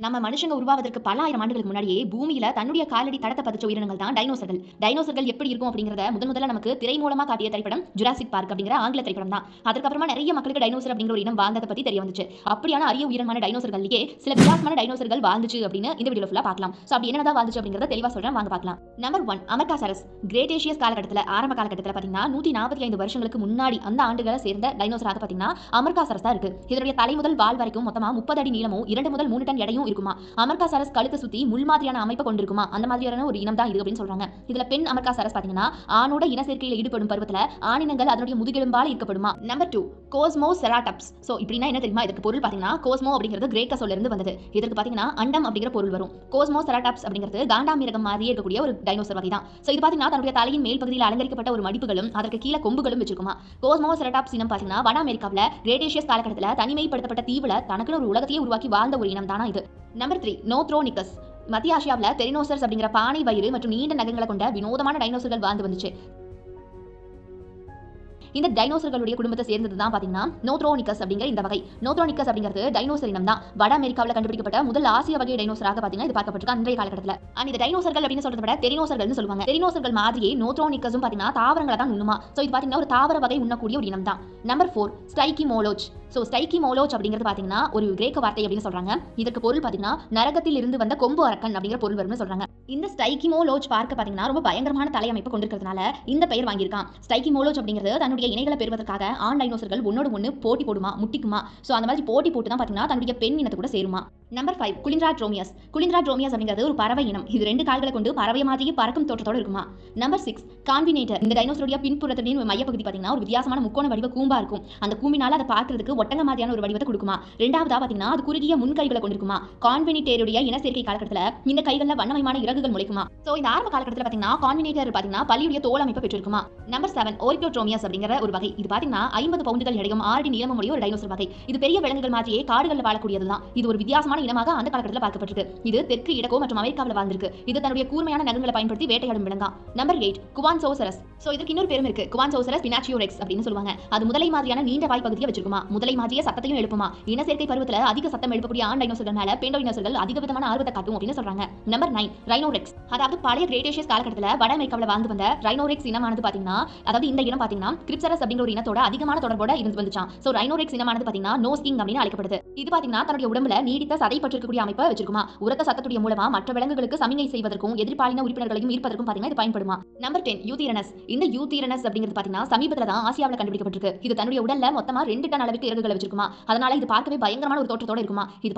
நம்ம மனுஷங்க உருவாவதற்கு பல ஆயிரம் ஆண்டுகளுக்கு முன்னாடியே பூமியில தன்னுடைய காலடி தடத்தை பதிச்ச உயிரினங்கள் தான் டைனோசர்கள். டைனோசர்கள் எப்படி இருக்கும் அப்படிங்கறத முதல்ல நமக்கு திரை மூலமா காட்டிய திரைப்படம் ஜுராசிக் பார்க் அப்படிங்கிற ஆங்கில திரைப்படம் தான். அதுக்கப்புறமா நிறைய மக்களுக்கு டைனோசர் அப்படிங்கிற ஒரு இனம் வாழ்ந்ததை பத்தி தெரிய வந்துச்சு. அப்படியான அரிய உயிரினமான டைனோசர்கள்லயே சில வித்தியாசமான டைனோசர்கள் வாழ்ந்துச்சு அப்படின்னு இந்த வீடியோல ஃபுல்லா பார்க்கலாம். சோ அப்படி என்னதான் வாழ்ந்துச்சு அப்படிங்கறத தெளிவா சொல்றேன், வாங்க பார்க்கலாம். நம்பர் 1, அமெர்காசரஸ். கிரேட்டேஷியஸ் காலகட்டத்துல, ஆரம்ப காலகட்டத்துல பாத்தீங்கன்னா 145 வருஷங்களுக்கு முன்னாடி அந்த ஆண்டுகளை சேர்ந்த டைனோசராக பாத்தீங்கன்னா அமெர்காசரஸ் தான் இருக்கு. இதனுடைய தலை முதல் வால் வரைக்கும் மொத்தமா 30 அடி நீளமும் 2 முதல் 3 டன் எடையும் இருக்குமா. அமெர்காசரஸ் கழுத்தை சுத்தி முள் மாதிரியான அமைப்பை கொண்டிருக்குமா, அந்த மாதிரியான ஒரு இனம் தான் இது அப்படின்னு சொல்றாங்க. இதுல பெண் அமெர்காசரஸ் பாத்தீங்கன்னா ஆணோட இன சேர்க்கையில் ஈடுபடும் பருவத்துல ஆணினங்கள் அதனுடைய முதுகெலும்பால் ஈர்க்கப்படுமா. நம்பர் 2, கோஸ்மோசெராடப்ஸ். சோ இப்படின்னா என்ன தெரியுமா? இதுக்கு பொருள் பாத்தீங்கன்னா கோஸ்மோ அப்படிங்கிறது கிரேக்க சொல்ல இருந்து வந்தது. இதற்கு பாத்தீங்கன்னா அண்டம் அப்படிங்கிற பொருள் வரும். கோஸ்மோசெராடப்ஸ் அப்படிங்கிறது காண்டாமிருகம் மாதிரியே இருக்கக்கூடிய ஒரு டைனோசர் வகை தான். சோ இது பாத்தீங்கன்னா தன்னுடைய தலையின் மேல் பகுதியில் அலங்கரிக்கப்பட்ட ஒரு மடிப்புகளும் அதற்கு கீழே கொம்புகளும் வச்சிருக்குமா. கோஸ்மோசெராடாப்ஸ் இனம் பாத்தீங்கன்னா வட அமெரிக்காவில் கிரேட்டேஷியஸ் காலகட்டத்தில் தனிமைப்படுத்தப்பட்ட தீவுல தனக்குன்னு ஒரு உலகத்தையே உருவாக்கி வாழ்ந்த ஒரு இனம் தானா இது. நம்பர் 3, நோத்ரோனிகஸ். மத்திய ஆசியாவில் டெரினோசர்ஸ் அப்படிங்கிற பானை வயிறு மற்றும் நீண்ட நகங்களை கொண்ட வினோதமான டைனோசர்கள் வாழ்ந்து வந்துச்சு. இந்த டைனோசர்களுடைய குடும்பத்தை சேர்ந்தது தான் பாத்தீங்கன்னா நோத்ரோனிகஸ் அப்படிங்கிற இந்த வகை. நோத்ரோனிகஸ் அப்படிங்கிறது டைனோசர் இனம் தான். வட அமெரிக்காவில் கண்டுபிடிக்கப்பட்ட முதல் ஆசிய வகை டைனோசராக பாத்தீங்கன்னா இது பார்க்கப்பட்டிருக்கு அன்றைய காலகட்டத்தில். அண்ட் இந்த டைனோசர்கள் அப்படின்னு சொல்றதை விட டெரினோசர்கள்னு சொல்லுவாங்க. டெரினோசர்கள் மாதிரியே நோத்ரோனிகஸும் பாத்தீங்கன்னா தாவரங்களை தான் உண்ணுமா. சோ இது பாத்தீங்கன்னா ஒரு தாவர வகை உண்ணக்கூடிய ஒரு இனம் தான். நம்பர் 4, ஸ்டைகிமோலோச். சோ ஸ்டைகிமோலோச் அப்படிங்கிறது பாத்தீங்கன்னா ஒரு கிரேக்க வார்த்தை அப்படின்னு சொல்றாங்க. இதற்கு பொருள் பாத்தீங்கன்னா நரகத்தில் இருந்து வந்த கொம்பு அரக்கன் அப்படிங்கிற பொருள் வரும்னு சொல்றாங்க. இந்த ஸ்டைகிமோலோச் பார்க்க பாத்தீங்கன்னா ரொம்ப பயங்கரமான தலையமைப்பு கொண்டிருக்கிறதுனால இந்த பெயர் வாங்கியிருக்கான். ஸ்டைகிமோலோச் அப்படிங்கிறது தன்னுடைய இணைகளை பெறுவதற்காக ஆண் டைனோசர்கள் ஒன்னோடு ஒன்று போட்டி போடுமா, முட்டிக்குமா. சோ அந்த மாதிரி போட்டி போட்டு தான் பாத்தீங்கன்னா தன்னுடைய பெண் இனத்தை கூட சேருமா. நம்பர் 5, குலின்ட்ராட்ரோமியஸ். குலின்ட்ராட்ரோமியஸ் அப்படிங்கிறது ஒரு பறவை இனம். இது 2 கால்களை கொண்டு பறவை மாதிரியே பறக்கும் தோற்றத்தோடு இருக்குமா. நம்பர் 6, கான்வினேட்டர். இந்த டைனோசருடைய பின்புறத்தின் மையப்பகுதி பாத்தீங்கன்னா ஒரு வித்தியாசமான முக்கோண வடிவ கூம்பா இருக்கும். அந்த கூம்பினால அதை பார்க்கிறதுக்கு ஒட்டங்க மாதிரியான ஒரு வடிவத்தை கொடுக்குமா. ரெண்டாவதா பாத்தீங்கன்னா அது குறுகிய முன் கைகளை கொண்டிருக்குமா. கான்வினேட்டருடைய இன சேர்க்கை காலகட்டத்தில் இந்த கைகள்ல வண்ணமயமான இறகுகள் முளைக்குமா. சோ இந்த ஆரம்ப காலகட்டத்தில் பாத்தீங்கன்னா கான்வினேட்டர் பாத்தீங்கன்னா பல்லியுடைய தோல் அமைப்பு பெற்றிருக்குமா. நம்பர் 7, ஓரிகோட்ரோமியஸ் அப்படிங்கிற ஒரு வகை. இது பாத்தீங்கன்னா 50 பவுண்டுகள் எடையும் 6 அடி நீளமும் உடைய ஒரு டைனோசர் வகை. இது பெரிய விலங்குகள் மாதிரியே காடுகளில் வாழக்கூடியதுதான். இது ஒரு வித்தியாசமான இனமாக அந்த காலகட்டத்தில் பார்க்கப்பட்டிருக்கு. இது தெற்கு, இடக்கோ மற்றும் அமெரிக்காவில் வாழ்ந்திருக்கு. இது தன்னுடைய கூர்மையான நகங்களை பயன்படுத்தி வேட்டையாடும் விலங்கா. நம்பர் 8, குவான்சோசரஸ். சோ இதுக்கு இன்னொரு பேரும் இருக்கு. குவான்சோசரஸ் பினாச்சியோரெக்ஸ் அப்படின்னு சொல்லுவாங்க. அது முதலை மாதிரியான நீண்ட வாய் பகுதியை வச்சிருக்குமா. முதலை மாதிரியே சத்தத்தையும் எழுப்புமா. இன சேர்க்கை பருவத்தில் அதிக சத்தம் எழுப்பக்கூடிய ஆண் டைனோசர்கள் மேல பெண் டைனோசர்கள் அதிக விதமான ஆர்வத்தை காட்டும் அப்படின்னு சொல்றாங்க. நம்பர் 9, ரைனோரெக்ஸ். அதாவது பழைய கிரேட்டேஷியஸ் காலகட்டத்தில் வட அமெரிக்காவில் வாழ்ந்து வந்த ரைனோரெக்ஸ் இனமானது பாத்தீங்கன்னா, அதாவது இந்த இனம் பாத்தீங்கன்னா கிரிப்சரஸ் அப்படிங்கிற ஒரு இனத்தோட அதிகமான தொடர்போட இருந்து வந்துச்சான். சோ ரைனோரெக்ஸ் இனமானது பாத்தீங்கன்னா நோஸ் கிங் அப்படின்னு அழைக்கப்படுது. இது பாத்தீங்கன்னா தன்னுடைய உடம்புல நீடித்த சதை பற்றிருக்கக்கூடிய அமைப்பை வச்சிருக்குமா. உரத்த சத்தத்துடைய மூலமா மற்ற விலங்குகளுக்கு சமிகை செய்வதற்கும் எதிர்பாலின உறுப்பினர்களையும் ஈர்ப்பதற்கும் பாத்தீங்கன்னா இது பயன்படுமா. நம்பர் 10, யூதீரனஸ். இந்த யூதீரனஸ் அப்படிங்கிறது பாத்தீங்கன்னா சமீபத்துல தான் ஆசியாவில் கண்டுபிடிக்கப்பட்டிருக்கு. இது தன்னுடைய உடல்ல மொத்தமா 2 டன் அளவுக்கு இறகுகளை வச்சிருக்குமா. அதனால இது பார்க்கவே பயங்கரமான ஒரு தோற்றத்தோட இருக்குமா. இது